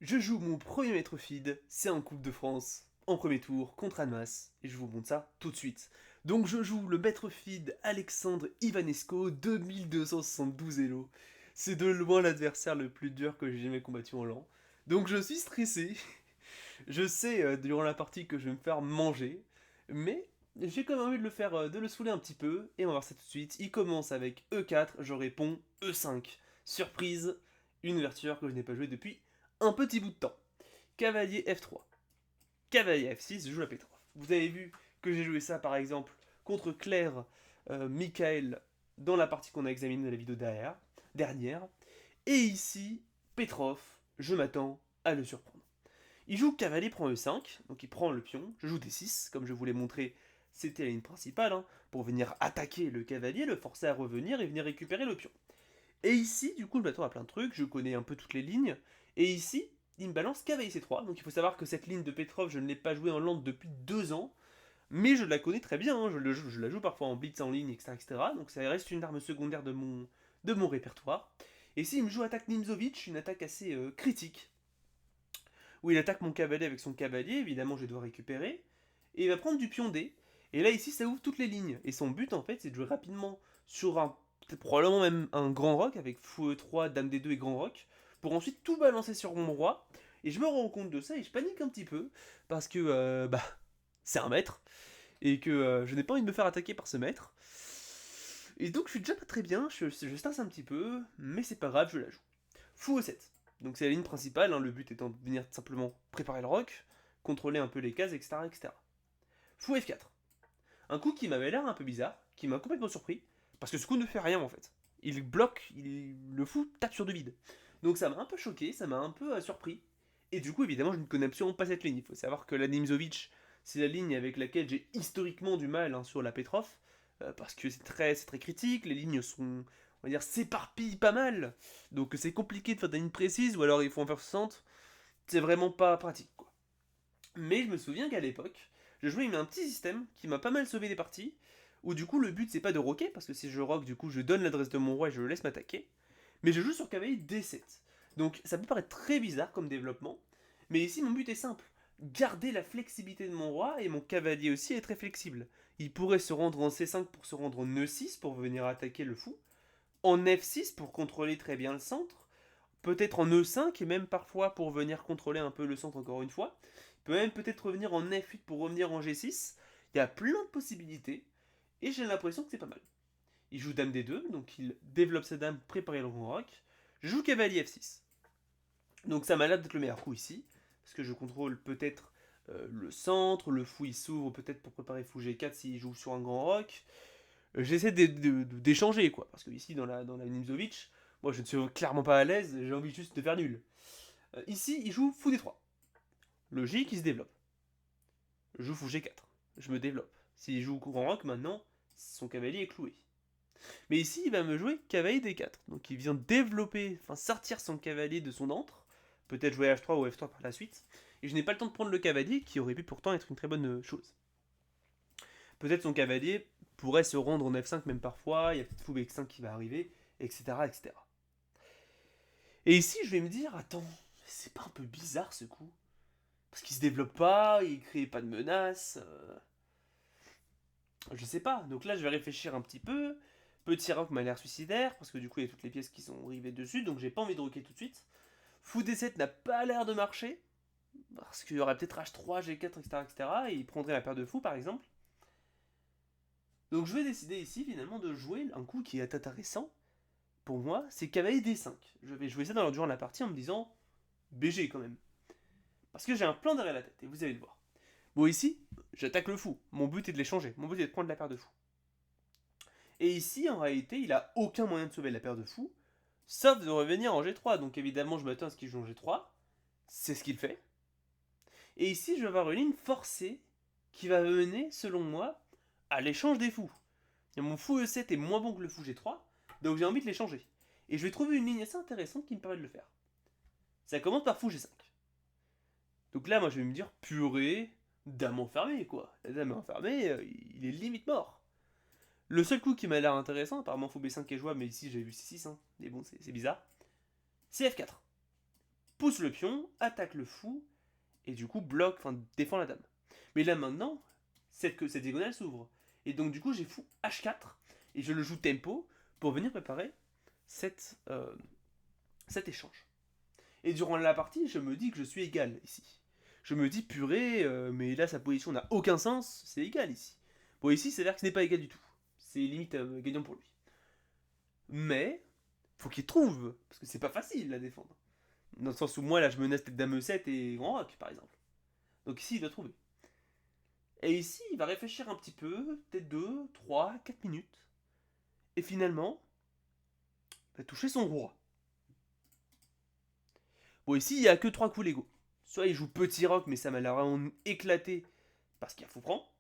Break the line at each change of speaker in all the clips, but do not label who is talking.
Je joue mon premier maître feed, c'est en Coupe de France, en premier tour, contre Annemasse, et je vous montre ça tout de suite. Donc je joue le maître feed Alexandre Ivanesco, 2272 Elo. C'est de loin l'adversaire le plus dur que j'ai jamais combattu en LAN. Donc je suis stressé, je sais durant la partie que je vais me faire manger, mais j'ai quand même envie de le faire, de le saouler un petit peu, et on va voir ça tout de suite. Il commence avec E4, je réponds E5. Surprise, une ouverture que je n'ai pas jouée depuis un petit bout de temps. Cavalier F3. Cavalier F6, je joue la P3. Vous avez vu que j'ai joué ça par exemple contre Claire, Michael dans la partie qu'on a examinée dans la vidéo dernière. Et ici, Petrov, je m'attends à le surprendre. Il joue cavalier prend E5, donc il prend le pion. Je joue D6, comme je vous l'ai montré, c'était la ligne principale, hein, pour venir attaquer le cavalier, le forcer à revenir et venir récupérer le pion. Et ici, du coup, je m'attends à plein de trucs, je connais un peu toutes les lignes. Et ici, il me balance cavalier C3, donc il faut savoir que cette ligne de Petrov, je ne l'ai pas jouée en land depuis 2 ans, mais je la connais très bien, hein, je la joue parfois en blitz en ligne, etc. Donc ça reste une arme secondaire de mon répertoire. Et ici, il me joue attaque Nimzovich, une attaque assez critique, où il attaque mon cavalier avec son cavalier, évidemment je vais devoir récupérer, et il va prendre du pion D, et là ici ça ouvre toutes les lignes, et son but en fait c'est de jouer rapidement sur un, probablement même un grand roc, avec fou E3, dame D2 et grand roc, pour ensuite tout balancer sur mon roi, et je me rends compte de ça et je panique un petit peu, parce que c'est un maître, et que je n'ai pas envie de me faire attaquer par ce maître, et donc je suis déjà pas très bien, je stresse un petit peu, mais c'est pas grave, je la joue. Fou E7. Donc c'est la ligne principale, hein, le but étant de venir simplement préparer le rock, contrôler un peu les cases, etc. etc. Fou F4. Un coup qui m'avait l'air un peu bizarre, qui m'a complètement surpris, parce que ce coup ne fait rien en fait. Il bloque, le fou tape sur du vide. Donc ça m'a un peu choqué, ça m'a un peu surpris. Et du coup, évidemment, je ne connais absolument pas cette ligne. Il faut savoir que la Nimzovich, c'est la ligne avec laquelle j'ai historiquement du mal, hein, sur la Petrov, parce que c'est très critique, les lignes sont, on va dire, s'éparpillent pas mal. Donc c'est compliqué de faire des lignes précises, ou alors il faut en faire 60. C'est vraiment pas pratique, quoi. Mais je me souviens qu'à l'époque, je jouais un petit système qui m'a pas mal sauvé des parties, où du coup le but c'est pas de rocker, parce que si je rock, du coup je donne l'adresse de mon roi et je le laisse m'attaquer, mais je joue sur cavalier D7. Donc ça peut paraître très bizarre comme développement, mais ici mon but est simple. Garder la flexibilité de mon roi, et mon cavalier aussi est très flexible. Il pourrait se rendre en C5 pour se rendre en E6 pour venir attaquer le fou, en F6 pour contrôler très bien le centre, peut-être en E5 et même parfois pour venir contrôler un peu le centre encore une fois. Il peut même peut-être revenir en F8 pour revenir en G6. Il y a plein de possibilités et j'ai l'impression que c'est pas mal. Il joue dame D2, donc il développe sa dame pour préparer le grand rock. Je joue cavalier F6. Donc ça m'a l'air d'être le meilleur coup ici, parce que je contrôle peut-être le centre, le fou il s'ouvre peut-être pour préparer fou G4 s'il joue sur un grand rock. J'essaie d'échanger, quoi. Parce que ici, dans la Nimzovich, moi, je ne suis clairement pas à l'aise, j'ai envie juste de faire nul. Ici, il joue fou D3. Logique, il se développe. Je joue fou G4. Je me développe. S'il joue grand rock, maintenant, son cavalier est cloué. Mais ici, il va me jouer cavalier D4. Donc, il vient développer, enfin, sortir son cavalier de son antre. Peut-être jouer H3 ou F3 par la suite. Et je n'ai pas le temps de prendre le cavalier, qui aurait pu pourtant être une très bonne chose. Peut-être son cavalier pourrait se rendre en F5 même parfois, il y a peut-être fou B5 qui va arriver, etc. etc. Et ici, je vais me dire, attends, c'est pas un peu bizarre ce coup? Parce qu'il se développe pas, il crée pas de menace, je sais pas. Donc là, je vais réfléchir un petit peu. Petit rock m'a l'air suicidaire, parce que du coup, il y a toutes les pièces qui sont rivées dessus, donc j'ai pas envie de rocker tout de suite. Fou D7 n'a pas l'air de marcher, parce qu'il y aurait peut-être H3, G4, etc., etc., et il prendrait la paire de fous, par exemple. Donc je vais décider ici, finalement, de jouer un coup qui est intéressant, pour moi, c'est cavalier D5. Je vais jouer ça durant la partie en me disant BG quand même. Parce que j'ai un plan derrière la tête, et vous allez le voir. Bon, ici, j'attaque le fou. Mon but est de l'échanger. Mon but est de prendre la paire de fous. Et ici, en réalité, il a aucun moyen de sauver la paire de fous, sauf de revenir en G3. Donc évidemment, je m'attends à ce qu'il joue en G3. C'est ce qu'il fait. Et ici, je vais avoir une ligne forcée qui va mener, selon moi, à l'échange des fous. Mon fou E7 est moins bon que le fou G3, donc j'ai envie de l'échanger. Et je vais trouver une ligne assez intéressante qui me permet de le faire. Ça commence par fou G5. Donc là, moi, je vais me dire, purée, dame enfermée, quoi. La dame enfermée, il est limite mort. Le seul coup qui m'a l'air intéressant, apparemment fou B5 est jouable, mais ici j'ai vu C6, hein. Mais bon, c'est bizarre. C'est F4. pousse le pion, attaque le fou, et du coup bloque, enfin défend la dame. Mais là maintenant, cette diagonale s'ouvre. Et donc du coup j'ai fou H4, et je le joue tempo pour venir préparer cet échange. Et durant la partie, je me dis que je suis égal ici. Je me dis purée, mais là sa position n'a aucun sens, c'est égal ici. Bon ici c'est l'air que ce n'est pas égal du tout. C'est limite gagnant pour lui. Mais, faut qu'il trouve, parce que c'est pas facile à défendre. Dans le sens où moi là je menace tête dame E7 et grand rock par exemple. Donc ici il doit trouver. Et ici il va réfléchir un petit peu, peut-être 2, 3, 4 minutes. Et finalement, il va toucher son roi. Bon ici il y a que 3 coups légaux. Soit il joue petit roc mais ça m'a l'air vraiment éclaté parce qu'il y a fou prend.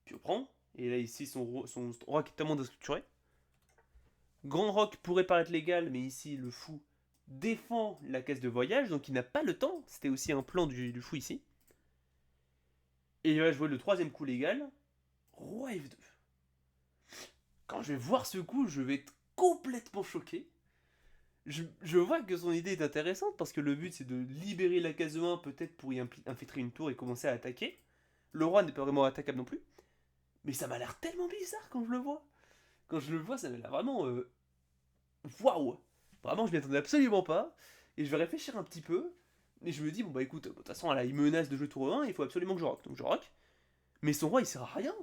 Puis on prend. Et là ici son roc est tellement déstructuré. Grand roc pourrait paraître légal mais ici le fou défend la caisse de voyage, donc il n'a pas le temps. C'était aussi un plan du fou ici. Et il va jouer le troisième coup légal, roi F2. Quand je vais voir ce coup, je vais être complètement choqué. Je vois que son idée est intéressante parce que le but c'est de libérer la case 1 peut-être pour y infiltrer une tour et commencer à attaquer. Le roi n'est pas vraiment attaquable non plus. Mais ça m'a l'air tellement bizarre quand je le vois. Quand je le vois, ça m'a l'air vraiment... Waouh. Vraiment, je m'y attendais absolument pas. Et je vais réfléchir un petit peu. Et je me dis, bon bah écoute, de toute façon, là, il menace de jouer tour 1, il faut absolument que je rock. Donc je rock. Mais son roi, il sert à rien.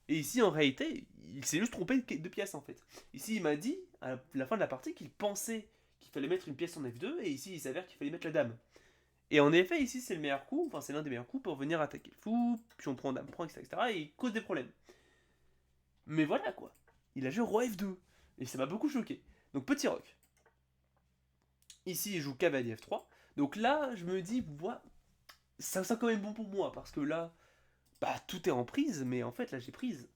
Et ici, en réalité, il s'est juste trompé de pièce, en fait. Ici, il m'a dit, à la fin de la partie, qu'il pensait qu'il fallait mettre une pièce en F2, et ici, il s'avère qu'il fallait mettre la dame. Et en effet, ici, c'est le meilleur coup, enfin, c'est l'un des meilleurs coups pour venir attaquer le fou, puis on prend dame, prend, etc., et il cause des problèmes. Mais voilà, quoi. Il a joué roi F2. Et ça m'a beaucoup choqué. Donc, petit rock. Ici, il joue cavalier F3. Donc là, je me dis, ouais, ça sent quand même bon pour moi, parce que là, bah, tout est en prise, mais en fait, là, j'ai prise.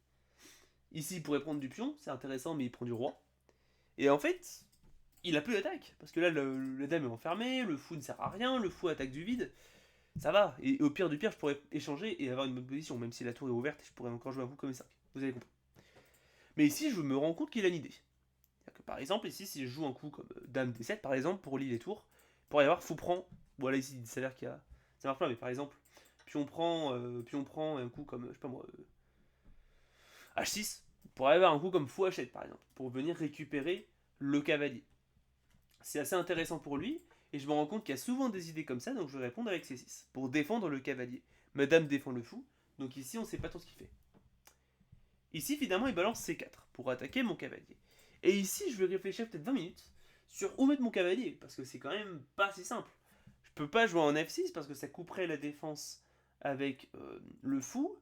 Ici, il pourrait prendre du pion, c'est intéressant, mais il prend du roi. Et en fait, il a plus d'attaque, parce que là, la dame est enfermée, le fou ne sert à rien, le fou attaque du vide. Ça va, et au pire du pire, je pourrais échanger et avoir une bonne position, même si la tour est ouverte, je pourrais encore jouer un coup comme 5. Vous avez compris. Mais ici, je me rends compte qu'il a une idée. Que, par exemple, ici, si je joue un coup comme dame D7, par exemple, pour lier les tours, pour y avoir fou prend. Voilà, ici, il s'avère qu'il y a. Ça marche pas, mais par exemple, puis on prend un coup comme, je sais pas moi, H6, pour y avoir un coup comme fou H7, par exemple, pour venir récupérer le cavalier. C'est assez intéressant pour lui, et je me rends compte qu'il y a souvent des idées comme ça, donc je vais répondre avec C6, pour défendre le cavalier. Madame défend le fou, donc ici, on sait pas trop ce qu'il fait. Ici, finalement, il balance C4 pour attaquer mon cavalier. Et ici, je vais réfléchir peut-être 20 minutes sur où mettre mon cavalier, parce que c'est quand même pas si simple. Je peux pas jouer en F6 parce que ça couperait la défense avec le fou.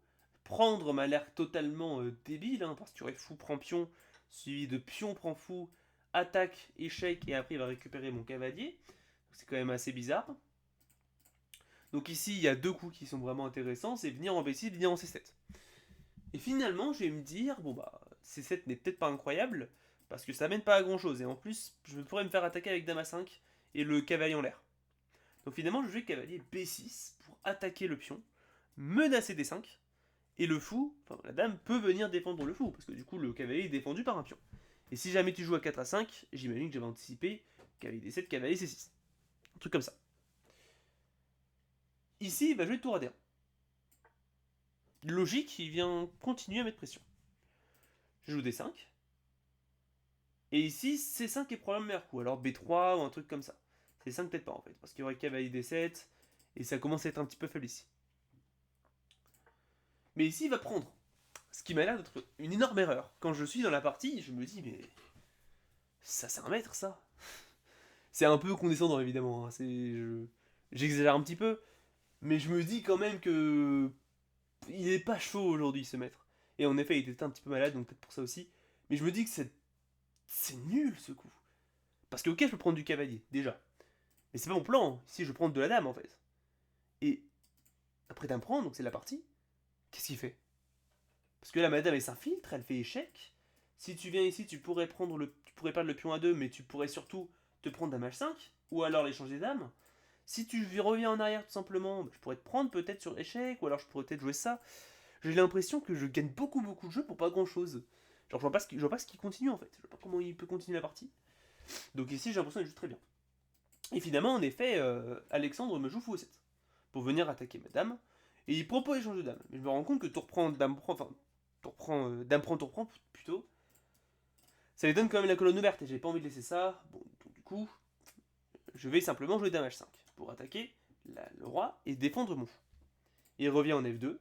Prendre m'a l'air totalement débile, hein, parce que tu aurais fou prend pion, suivi de pion prend fou, attaque, échec, et après il va récupérer mon cavalier. C'est quand même assez bizarre. Donc ici, il y a deux coups qui sont vraiment intéressants, c'est venir en B6, venir en C7. Et finalement, je vais me dire, bon bah, C7 n'est peut-être pas incroyable, parce que ça mène pas à grand chose, et en plus, je pourrais me faire attaquer avec dame A5 et le cavalier en l'air. Donc finalement, je joue cavalier B6 pour attaquer le pion, menacer D5, et le fou, enfin la dame peut venir défendre le fou, parce que du coup, le cavalier est défendu par un pion. Et si jamais tu joues à 4 à 5, j'imagine que j'avais anticipé cavalier D7, cavalier C6. Un truc comme ça. Ici, il va jouer tour à D1. Logique, il vient continuer à mettre pression. Je joue D5. Et ici, C5 est probablement le meilleur coup. Alors B3 ou un truc comme ça. C5 peut-être pas en fait, parce qu'il y aurait cavalier D7, et ça commence à être un petit peu faible ici. Mais ici, il va prendre. Ce qui m'a l'air d'être une énorme erreur. Quand je suis dans la partie, je me dis, mais... Ça, c'est un maître, ça. C'est un peu condescendant, évidemment. Hein. J'exagère un petit peu. Mais je me dis quand même que... Il est pas chaud aujourd'hui, ce maître. Et en effet, il était un petit peu malade, donc peut-être pour ça aussi. Mais je me dis que c'est nul, ce coup. Parce que, ok, je peux prendre du cavalier, déjà. Mais c'est pas mon plan. Ici, je prends de la dame, en fait. Et après dame prend, donc c'est la partie. Qu'est-ce qu'il fait? Parce que là, madame, elle s'infiltre, elle fait échec. Si tu viens ici, tu pourrais perdre le pion à 2, mais tu pourrais surtout te prendre dame H5, ou alors l'échanger dames. Si tu reviens en arrière, tout simplement, je pourrais te prendre peut-être sur échec, ou alors je pourrais peut-être jouer ça. J'ai l'impression que je gagne beaucoup de jeux pour pas grand-chose. Genre, je vois pas ce qu'il continue, en fait. Je vois pas comment il peut continuer la partie. Donc ici, j'ai l'impression qu'il joue très bien. Et finalement, en effet, Alexandre me joue fou 7 pour venir attaquer ma dame. Et il propose échange de dame. Mais je me rends compte que tour prend, dame prend, enfin, tour prend plutôt. Ça lui donne quand même la colonne ouverte et j'ai pas envie de laisser ça. Bon, donc, du coup, je vais simplement jouer dame h5 pour attaquer le roi et défendre mon fou. Il revient en f2.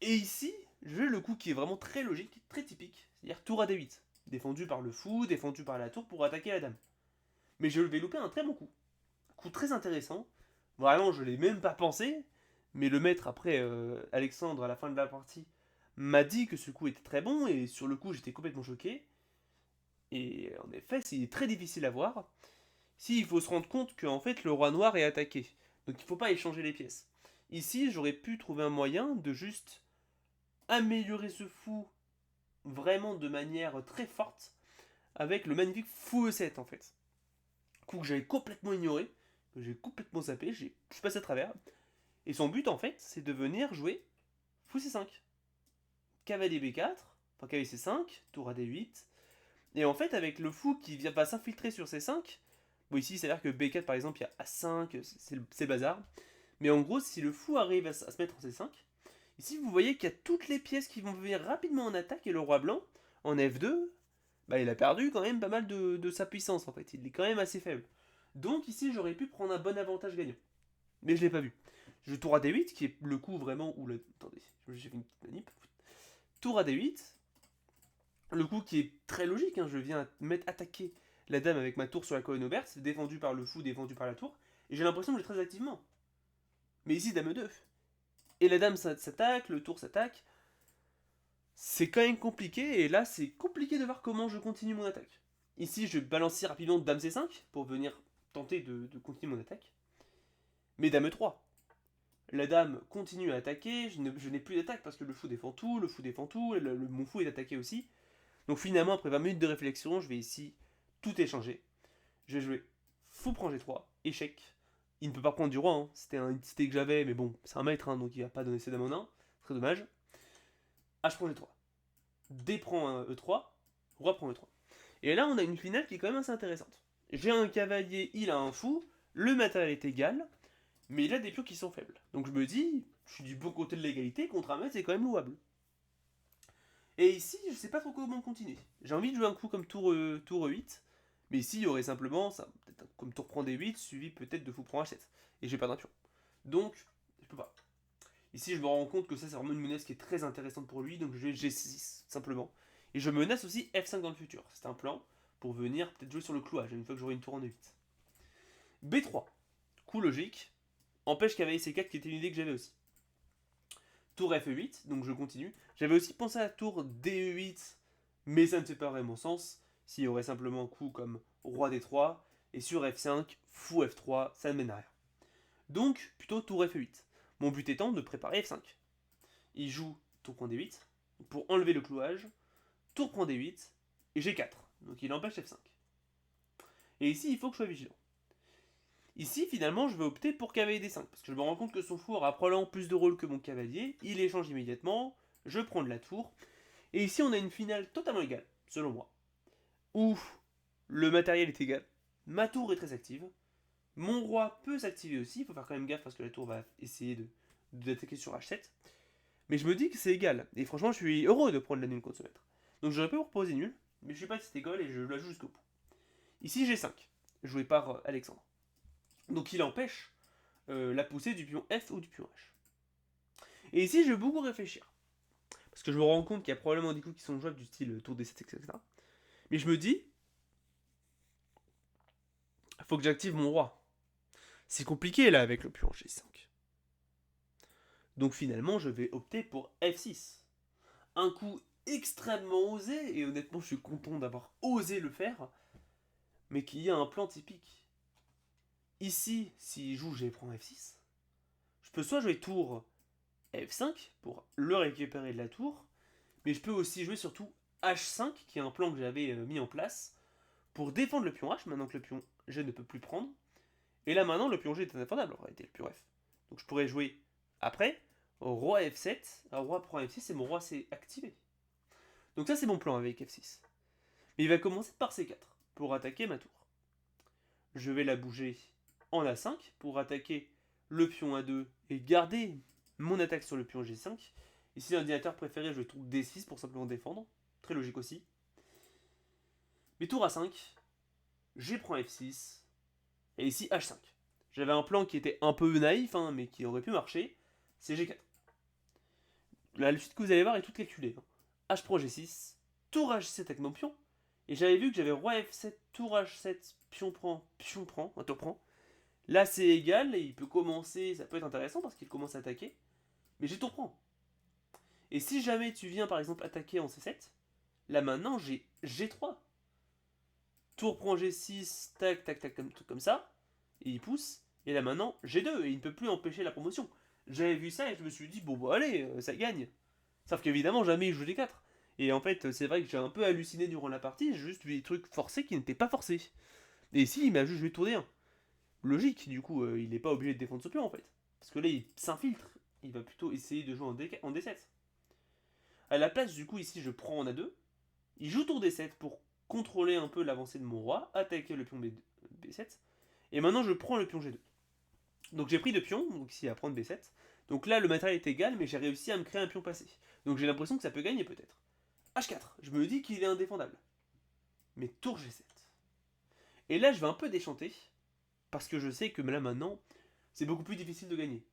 Et ici, je vais le coup qui est vraiment très logique, très typique, c'est-à-dire tour à d8. Défendu par le fou, défendu par la tour pour attaquer la dame. Mais je vais louper un très bon coup. Un coup très intéressant. Vraiment, je l'ai même pas pensé. Mais le maître, après, Alexandre, à la fin de la partie, m'a dit que ce coup était très bon. Et sur le coup, j'étais complètement choqué. Et en effet, c'est très difficile à voir. Ici, il faut se rendre compte qu'en fait, le roi noir est attaqué. Donc il ne faut pas échanger les pièces. Ici, j'aurais pu trouver un moyen de juste améliorer ce fou vraiment de manière très forte avec le magnifique fou E7 en fait. Coup que j'avais complètement ignoré, que j'ai complètement zappé, je suis passé à travers. Et son but en fait, c'est de venir jouer fou C5. Cavalier B4, enfin cavalier C5, tour à D8. Et en fait, avec le fou qui va s'infiltrer sur C5, bon ici, c'est à dire que B4 par exemple, il y a A5, c'est le bazar. Mais en gros, si le fou arrive à se mettre en C5, ici vous voyez qu'il y a toutes les pièces qui vont venir rapidement en attaque et le roi blanc, en F2, bah, il a perdu quand même pas mal de sa puissance en fait. Il est quand même assez faible. Donc ici, j'aurais pu prendre un bon avantage gagnant. Mais je l'ai pas vu. Je tour à D8, qui est le coup vraiment où le. Attendez, j'ai fait une petite manip. Tour à D8, le coup qui est très logique, hein, je viens mettre attaquer la dame avec ma tour sur la colonne ouverte, défendu par le fou, défendu par la tour, et j'ai l'impression que je l'ai très activement. Mais ici, dame 2. Et la dame s'attaque, le tour s'attaque. C'est quand même compliqué, et là, c'est compliqué de voir comment je continue mon attaque. Ici, je balance rapidement dame C5 pour venir tenter de continuer mon attaque. Mais dame E3. La dame continue à attaquer, je n'ai plus d'attaque parce que le fou défend tout, mon fou est attaqué aussi. Donc finalement, après 20 minutes de réflexion, je vais ici tout échanger. Je vais jouer fou prend G3, échec. Il ne peut pas prendre du roi, hein. C'était une cité que j'avais, mais bon, c'est un maître, hein, donc il va pas donner ses dames en 1. Très dommage. H prend G3. D prend E3, roi prend E3. Et là, on a une finale qui est quand même assez intéressante. J'ai un cavalier, il a un fou, le matériel est égal, mais il a des pions qui sont faibles. Donc je me dis, je suis du bon côté de l'égalité, contre un maître, c'est quand même louable. Et ici, je sais pas trop comment continuer. J'ai envie de jouer un coup comme tour 8, mais ici, il y aurait simplement, ça, peut-être comme tour prend D8, suivi peut-être de fou prend H7. Et j'ai pas d'un pion. Donc, je peux pas. Ici, je me rends compte que ça, c'est vraiment une menace qui est très intéressante pour lui, donc je vais G6, simplement. Et je menace aussi F5 dans le futur. C'est un plan pour venir peut-être jouer sur le clouage, une fois que j'aurai une tour en E8. B3, coup logique, empêche cavalier C4 qui était une idée que j'avais aussi. Tour F8, donc je continue. J'avais aussi pensé à tour DE8, mais ça ne fait pas vraiment sens. S'il y aurait simplement un coup comme roi D3, et sur F5, fou F3, ça ne mène à rien. Donc, plutôt tour F8. Mon but étant de préparer F5. Il joue tour prend D8, pour enlever le clouage, tour prend D8, et G4. Donc il empêche F5. Et ici, il faut que je sois vigilant. Ici, finalement, je vais opter pour cavalier D5, parce que je me rends compte que son fou aura probablement plus de rôle que mon cavalier, il échange immédiatement, je prends de la tour, et ici on a une finale totalement égale, selon moi, où le matériel est égal, ma tour est très active, mon roi peut s'activer aussi, il faut faire quand même gaffe parce que la tour va essayer d'attaquer sur H7, mais je me dis que c'est égal, et franchement je suis heureux de prendre la nulle contre ce maître. Donc j'aurais pu vous proposer nul, mais je suis pas de cette école et je la joue jusqu'au bout. Ici G5, joué par Alexandre. Donc il empêche la poussée du pion F ou du pion H. Et ici, je vais beaucoup réfléchir. Parce que je me rends compte qu'il y a probablement des coups qui sont jouables du style tour D7, etc. Mais je me dis, il faut que j'active mon roi. C'est compliqué là avec le pion G5. Donc finalement, je vais opter pour F6. Un coup extrêmement osé, et honnêtement, je suis content d'avoir osé le faire, mais qui a un plan typique. Ici, s'il joue G prend F6, je peux soit jouer tour F5 pour le récupérer de la tour, mais je peux aussi jouer surtout H5, qui est un plan que j'avais mis en place, pour défendre le pion H, maintenant que le pion G ne peut plus prendre. Et là maintenant, le pion G est indéfendable, en réalité, le pion F. Donc je pourrais jouer après, roi F7, roi prend F6, et mon roi s'est activé. Donc ça c'est mon plan avec F6. Mais il va commencer par C4, pour attaquer ma tour. je vais la bouger en A5 pour attaquer le pion A2 et garder mon attaque sur le pion G5. Ici, l'ordinateur préféré, je tourne D6 pour simplement défendre. Très logique aussi. Mais tour A5, G prend F6, et ici H5. J'avais un plan qui était un peu naïf, hein, mais qui aurait pu marcher, c'est G4. La suite que vous allez voir est toute calculée. Hein. H prend G6, tour H7 avec mon pion, et j'avais vu que j'avais roi F7, tour H7, pion prend, un tour prend. Là c'est égal, et il peut commencer, ça peut être intéressant parce qu'il commence à attaquer, mais j'ai tour prend. Et si jamais tu viens par exemple attaquer en C7, là maintenant j'ai G3. Tour prend G6, tac, tac, tac, comme ça, et il pousse, et là maintenant G2, et il ne peut plus empêcher la promotion. J'avais vu ça et je me suis dit, bon bah allez, ça gagne. Sauf qu'évidemment jamais il joue G4. Et en fait, c'est vrai que j'ai un peu halluciné durant la partie, j'ai juste vu des trucs forcés qui n'étaient pas forcés. Et ici, il m'a juste joué tour D1. Logique, du coup, il n'est pas obligé de défendre ce pion en fait. Parce que là, il s'infiltre. Il va plutôt essayer de jouer en D7. À la place, du coup, ici, je prends en A2. Il joue tour D7 pour contrôler un peu l'avancée de mon roi, attaquer le pion B7. Et maintenant, je prends le pion G2. Donc j'ai pris 2 pions, donc ici à prendre B7. Donc là, le matériel est égal, mais j'ai réussi à me créer un pion passé. Donc j'ai l'impression que ça peut gagner peut-être. H4, je me dis qu'il est indéfendable. Mais tour G7. Et là, je vais un peu déchanter, parce que je sais que là maintenant, c'est beaucoup plus difficile de gagner.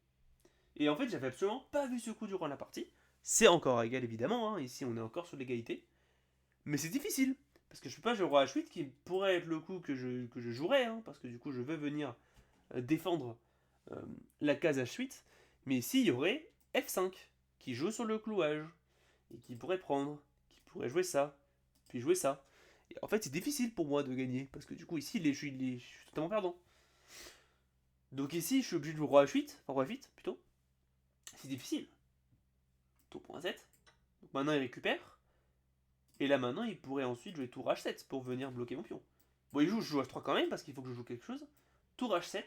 Et en fait, j'avais absolument pas vu ce coup durant la partie. C'est encore égal évidemment, hein. Ici on est encore sur l'égalité. Mais c'est difficile, parce que je peux pas jouer roi H8 qui pourrait être le coup que je jouerais, hein, parce que du coup je veux venir défendre la case H8. Mais ici il y aurait F5 qui joue sur le clouage, et qui pourrait prendre, qui pourrait jouer ça, puis jouer ça. Et en fait c'est difficile pour moi de gagner, parce que du coup ici je suis totalement perdant. Donc ici je suis obligé de jouer roi H8, enfin roi F8 plutôt. C'est difficile. Tour point 7. Donc maintenant il récupère. Et là maintenant il pourrait ensuite jouer tour H7 pour venir bloquer mon pion. Bon je joue H3 quand même parce qu'il faut que je joue quelque chose. Tour H7.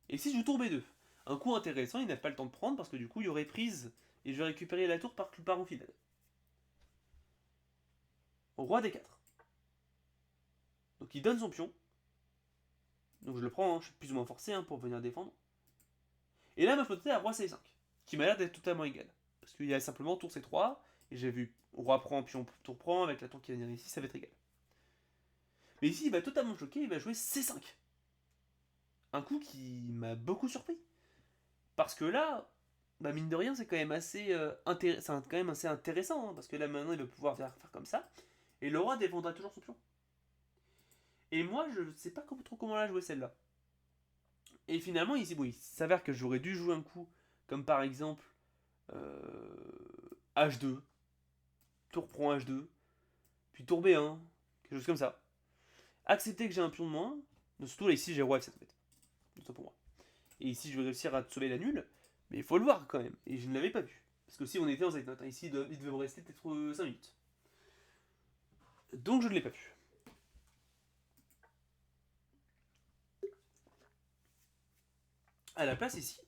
Et si je joue tour B2. Un coup intéressant, il n'a pas le temps de prendre parce que du coup il y aurait prise. Et je vais récupérer la tour par enfilade. Roi D4. Donc il donne son pion. Donc je le prends, hein, je suis plus ou moins forcé hein, pour venir défendre. Et là, ma flottée à roi C5, qui m'a l'air d'être totalement égal. Parce qu'il y a simplement tour C3, et j'ai vu roi prend, pion tour prend, avec la tour qui va venir ici, ça va être égal. Mais ici, il va totalement choquer, il va jouer C5. Un coup qui m'a beaucoup surpris. Parce que là, bah mine de rien, c'est quand même assez, intéressant, hein, parce que là maintenant, il va pouvoir faire comme ça, et le roi défendra toujours son pion. Et moi, je sais pas trop comment la jouer celle-là. Et finalement, ici, bon, il s'avère que j'aurais dû jouer un coup, comme par exemple H2, tour prend H2, puis tour B1, quelque chose comme ça. Accepter que j'ai un pion de moins, donc surtout là ici j'ai roi F7 en fait, tout pour moi. Et ici je vais réussir à sauver la nulle, mais il faut le voir quand même, et je ne l'avais pas vu. Parce que si on était en cette note, hein, ici il devait me rester peut-être 5 minutes. Donc je ne l'ai pas vu. À la place ici,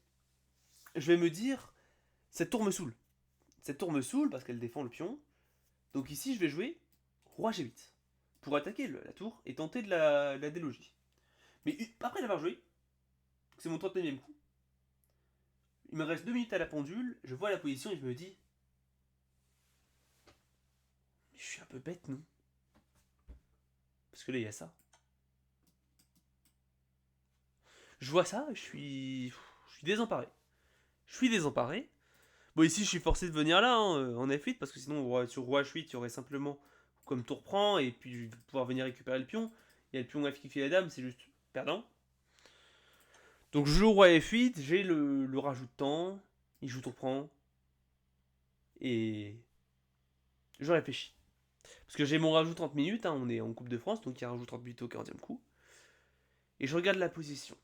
je vais me dire, cette tour me saoule. Cette tour me saoule parce qu'elle défend le pion. Donc ici je vais jouer roi G8 pour attaquer la tour et tenter de la déloger. Mais après l'avoir joué, c'est mon 39e coup, il me reste 2 minutes à la pendule, je vois la position et je me dis, je suis un peu bête, non? Parce que là, il y a ça. Je vois ça, je suis désemparé. Je suis désemparé. Bon, ici, je suis forcé de venir là, hein, en F8, parce que sinon, sur roi H8, il y aurait simplement comme tour prend, et puis je vais pouvoir venir récupérer le pion. Il y a le pion F qui fait la dame, c'est juste perdant. Donc je joue roi F8, j'ai le rajout de temps, il joue tour prend, et je réfléchis. Parce que j'ai mon rajout 30 minutes, hein, on est en Coupe de France, donc il y a un rajout 30 minutes au 40e coup. Et je regarde la position.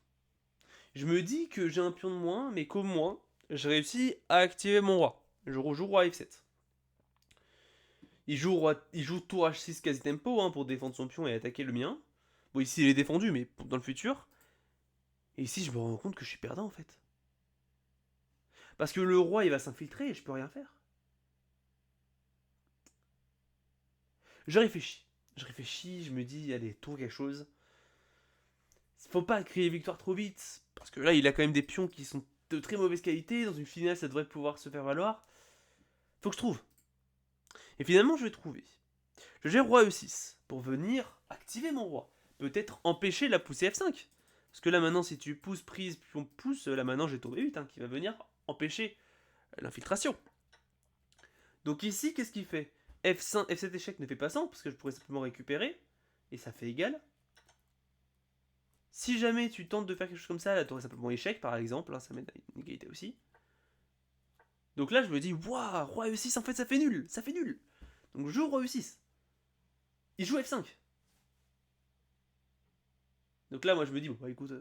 Je me dis que j'ai un pion de moins, mais qu'au moins, j'ai réussi à activer mon roi. Je rejoue roi F7. Il joue tour H6 quasi tempo hein, pour défendre son pion et attaquer le mien. Bon, ici il est défendu, mais dans le futur. Et ici, je me rends compte que je suis perdant en fait. Parce que le roi il va s'infiltrer et je peux rien faire. Je réfléchis. Je réfléchis, je me dis, allez, tour quelque chose. Faut pas crier victoire trop vite, parce que là, il a quand même des pions qui sont de très mauvaise qualité. Dans une finale, ça devrait pouvoir se faire valoir. Faut que je trouve. Et finalement, je vais trouver. Je gère roi E6 pour venir activer mon roi. Peut-être empêcher la poussée F5. Parce que là maintenant, si tu pousses, prise, pion, pousse, là maintenant j'ai tour B8 qui va venir empêcher l'infiltration. Donc ici, qu'est-ce qu'il fait? F5, F7 échec ne fait pas 100 parce que je pourrais simplement récupérer. Et ça fait égal. Si jamais tu tentes de faire quelque chose comme ça, là tu aurais simplement échec par exemple. Ça mène à une égalité aussi. Donc là je me dis, waouh, roi E6 en fait ça fait nul. Ça fait nul. Donc je joue roi E6. Il joue F5. Donc là moi je me dis, bon bah écoute,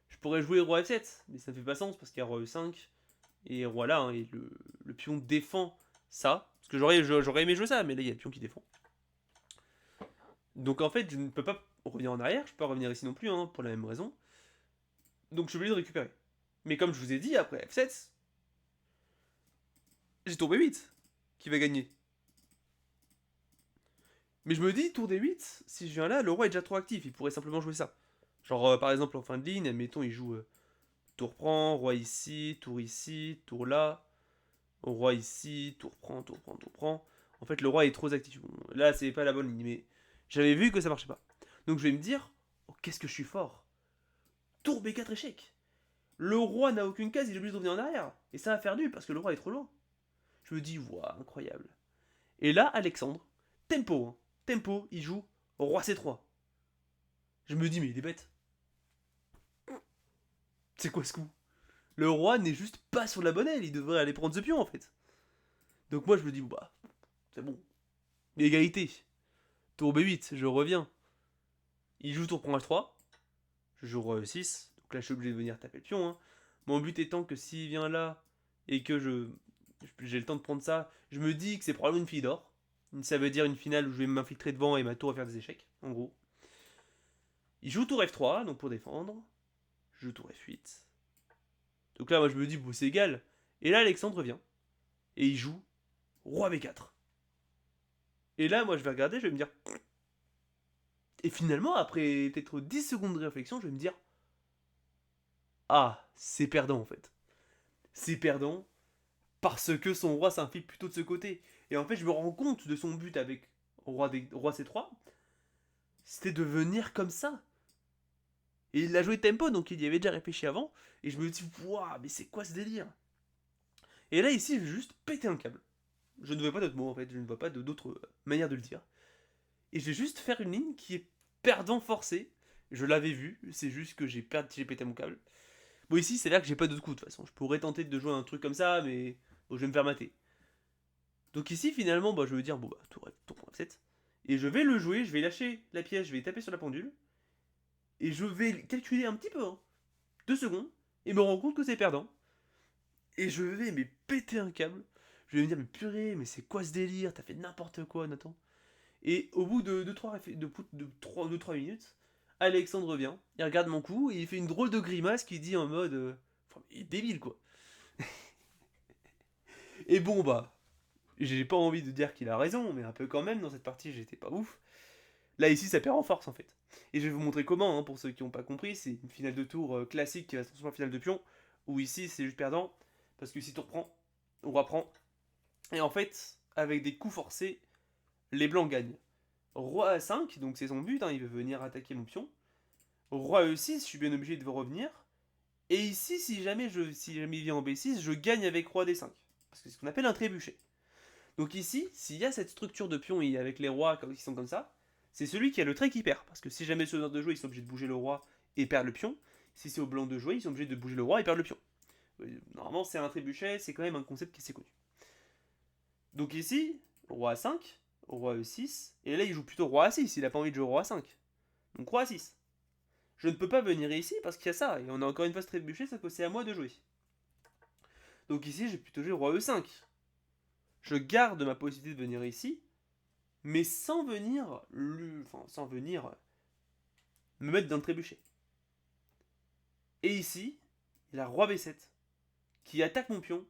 je pourrais jouer roi F7. Mais ça ne fait pas sens parce qu'il y a roi E5. Et roi là, et le pion défend ça. Parce que j'aurais aimé jouer ça, mais là il y a le pion qui défend. Donc en fait, je ne peux pas revenir en arrière, je peux pas revenir ici non plus, pour la même raison. Donc je suis obligé de récupérer. Mais comme je vous ai dit, après F7, j'ai tour B8 qui va gagner. Mais je me dis, tour D8, si je viens là, le roi est déjà trop actif, il pourrait simplement jouer ça. Genre par exemple en fin de ligne, admettons il joue tour prend, roi ici, tour là, roi ici, tour prend, tour prend, tour prend. En fait le roi est trop actif. Bon, là c'est pas la bonne ligne, mais j'avais vu que ça marchait pas. Donc je vais me dire, oh, qu'est-ce que je suis fort. Tour B4 échec. Le roi n'a aucune case, il est obligé de revenir en arrière. Et ça va faire nul parce que le roi est trop loin. Je me dis, waouh, incroyable. Et là, Alexandre, tempo, il joue roi C3. Je me dis, mais il est bête. C'est quoi ce coup? Le roi n'est juste pas sur la bonne aile, il devrait aller prendre ce pion en fait. Donc moi je me dis, bah, c'est bon. Égalité. Tour B8, je reviens. Il joue tour prend H3. Je joue roi E6. Donc là je suis obligé de venir taper le pion. Mon but étant que s'il vient là et que j'ai le temps de prendre ça, je me dis que c'est probablement une fille d'or. Ça veut dire une finale où je vais m'infiltrer devant et ma tour va faire des échecs, en gros. Il joue tour F3, donc pour défendre. Je joue tour F8. Donc là, moi, je me dis, bon, c'est égal. Et là, Alexandre vient. Et il joue roi B4. Et là, moi, je vais regarder, je vais me dire... Et finalement, après peut-être 10 secondes de réflexion, je vais me dire... Ah, c'est perdant, en fait. C'est perdant parce que son roi s'infiltre plutôt de ce côté. Et en fait, je me rends compte de son but avec roi C3. C'était de venir comme ça. Et il a joué tempo, donc il y avait déjà réfléchi avant. Et je me dis, waouh, mais c'est quoi ce délire? Et là, ici, je vais juste péter un câble. Je ne vois pas d'autre mot, en fait. Je ne vois pas d'autre manière de le dire. Et je vais juste faire une ligne qui est perdant forcé. Je l'avais vu, c'est juste que j'ai pété mon câble. Bon, ici, c'est là que j'ai pas d'autre coup, de toute façon. Je pourrais tenter de jouer un truc comme ça, mais bon, je vais me faire mater. Donc ici, finalement, bah, je vais dire, bon, bah, tour F7. Et je vais le jouer, je vais lâcher la pièce, je vais taper sur la pendule. Et je vais calculer un petit peu, 2 secondes, et me rendre compte que c'est perdant. Et je vais mais péter un câble. Je vais me dire, mais purée, mais c'est quoi ce délire? T'as fait n'importe quoi, Nathan. Et au bout de 3 minutes, Alexandre vient, il regarde mon coup, et il fait une drôle de grimace qui dit en mode... Enfin, il est débile, quoi. Et bon, bah, j'ai pas envie de dire qu'il a raison, mais un peu quand même, dans cette partie, j'étais pas ouf. Là, ici, ça perd en force, en fait. Et je vais vous montrer comment, pour ceux qui n'ont pas compris, c'est une finale de tour classique qui va se transformer en finale de pion, où ici, c'est juste perdant, parce que si tour prend, on reprend. Et en fait, avec des coups forcés, les blancs gagnent. Roi A5, donc c'est son but, il veut venir attaquer mon pion. Roi E6, je suis bien obligé de revenir. Et ici, si jamais il vient en B6, je gagne avec roi D5. Parce que c'est ce qu'on appelle un trébuchet. Donc ici, s'il y a cette structure de pion et avec les rois qui sont comme ça, c'est celui qui a le trait qui perd. Parce que si jamais c'est au noir de jouer, ils sont obligés de bouger le roi et perdre le pion. Si c'est au blanc de jouer, ils sont obligés de bouger le roi et perdre le pion. Normalement, c'est un trébuchet, c'est quand même un concept qui est assez connu. Donc ici, roi A5, roi E6, et là il joue plutôt roi A6, il a pas envie de jouer roi A5. Donc roi A6. Je ne peux pas venir ici parce qu'il y a ça, et on a encore une fois ce trébuchet, sauf que c'est à moi de jouer. Donc ici, je vais plutôt jouer roi E5. Je garde ma possibilité de venir ici, mais sans venir me mettre dans le trébuchet. Et ici, il y a roi B7 qui attaque mon pion.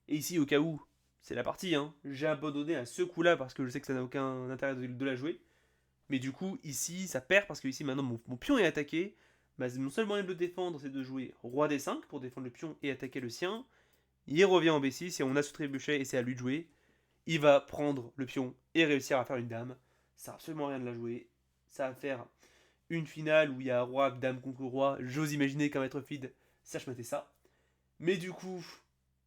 Et ici, au cas où, c'est la partie, j'ai abandonné à ce coup-là parce que je sais que ça n'a aucun intérêt de la jouer. Mais du coup, ici, ça perd parce que ici, maintenant, mon pion est attaqué. bah, mon seul moyen de le défendre, c'est de jouer roi d5 pour défendre le pion et attaquer le sien. Il revient en b6 et on a ce trébuchet et c'est à lui de jouer. Il va prendre le pion et réussir à faire une dame. Ça sert absolument rien de la jouer. Ça va faire une finale où il y a roi, dame contre roi. J'ose imaginer qu'un maître feed sache mater ça. Mais du coup,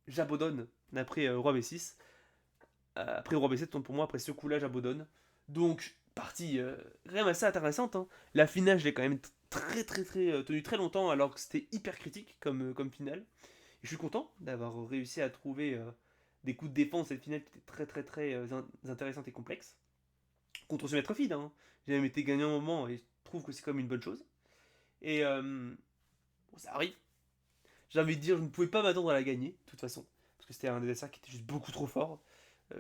j'abandonne après roi b6. Après roi b7, pour moi, après ce coup-là, j'abandonne. Donc, partie quand même assez intéressante. Hein. La finale, je l'ai quand même très tenu très longtemps alors que c'était hyper critique comme finale. Et je suis content d'avoir réussi à trouver des coups de défense cette finale qui était très intéressante et complexe. Contre ce maître feed, hein. J'ai même été gagnant un moment et je trouve que c'est comme une bonne chose. Et bon, ça arrive. J'ai envie de dire, je ne pouvais pas m'attendre à la gagner, de toute façon. Parce que c'était un adversaire qui était juste beaucoup trop fort.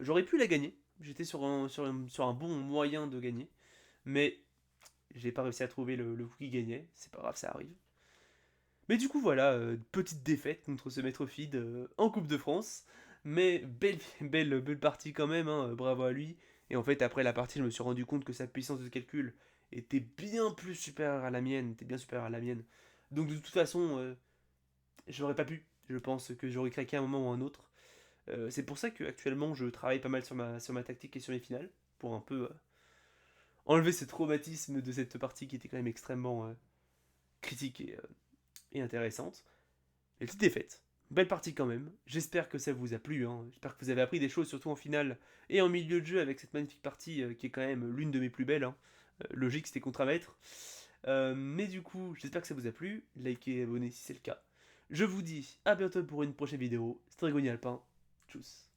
J'aurais pu la gagner. J'étais sur un bon moyen de gagner. Mais j'ai pas réussi à trouver le coup qui gagnait. C'est pas grave, ça arrive. Mais du coup, voilà, petite défaite contre ce maître feed en Coupe de France. Mais belle partie quand même, hein, bravo à lui. Et en fait, après la partie, je me suis rendu compte que sa puissance de calcul était bien plus supérieure à la mienne. Était bien supérieure à la mienne. Donc de toute façon, j'aurais pas pu. Je pense que j'aurais craqué à un moment ou à un autre. C'est pour ça qu'actuellement, je travaille pas mal sur ma tactique et sur mes finales. Pour un peu enlever ce traumatisme de cette partie qui était quand même extrêmement critique et intéressante. Et petite défaite. Belle partie quand même. J'espère que ça vous a plu. Hein. J'espère que vous avez appris des choses, surtout en finale et en milieu de jeu avec cette magnifique partie qui est quand même l'une de mes plus belles. Hein. Logique, c'était contre un maître. Mais du coup, j'espère que ça vous a plu. Likez et abonnez si c'est le cas. Je vous dis à bientôt pour une prochaine vidéo. C'était Dragoni Alpin. Tchuss.